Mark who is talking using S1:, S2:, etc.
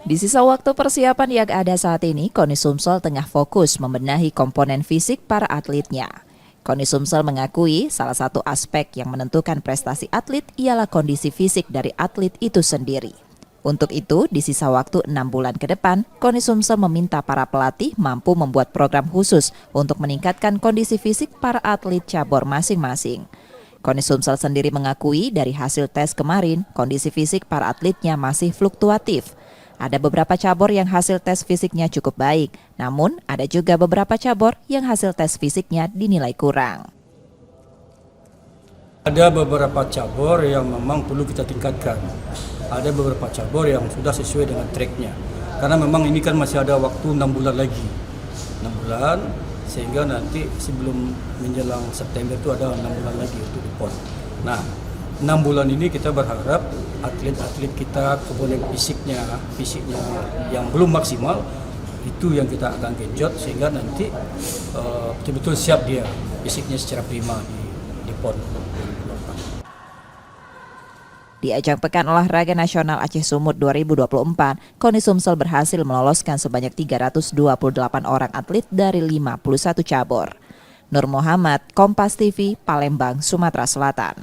S1: Di sisa waktu persiapan yang ada saat ini, KONI Sumsel tengah fokus membenahi komponen fisik para atletnya. KONI Sumsel mengakui salah satu aspek yang menentukan prestasi atlet ialah kondisi fisik dari atlet itu sendiri. Untuk itu, di sisa waktu 6 bulan ke depan, KONI Sumsel meminta para pelatih mampu membuat program khusus untuk meningkatkan kondisi fisik para atlet cabur masing-masing. KONI Sumsel sendiri mengakui dari hasil tes kemarin, kondisi fisik para atletnya masih fluktuatif. Ada beberapa cabur yang hasil tes fisiknya cukup baik, namun ada juga beberapa cabur yang hasil tes fisiknya dinilai kurang.
S2: Ada beberapa cabur yang memang perlu kita tingkatkan. Ada beberapa cabur yang sudah sesuai dengan tracknya. Karena memang ini kan masih ada waktu 6 bulan lagi. 6 bulan, sehingga nanti sebelum menjelang September itu ada 6 bulan lagi untuk PON. Nah, 6 bulan ini kita berharap atlet-atlet kita komponen fisiknya yang belum maksimal, itu yang kita akan genjot sehingga nanti betul-betul siap dia fisiknya secara prima di PON.
S1: Di ajang Pekan Olahraga Nasional Aceh Sumut 2024, KONI Sumsel berhasil meloloskan sebanyak 328 orang atlet dari 51 cabur. Nur Muhammad, Kompas TV, Palembang, Sumatera Selatan.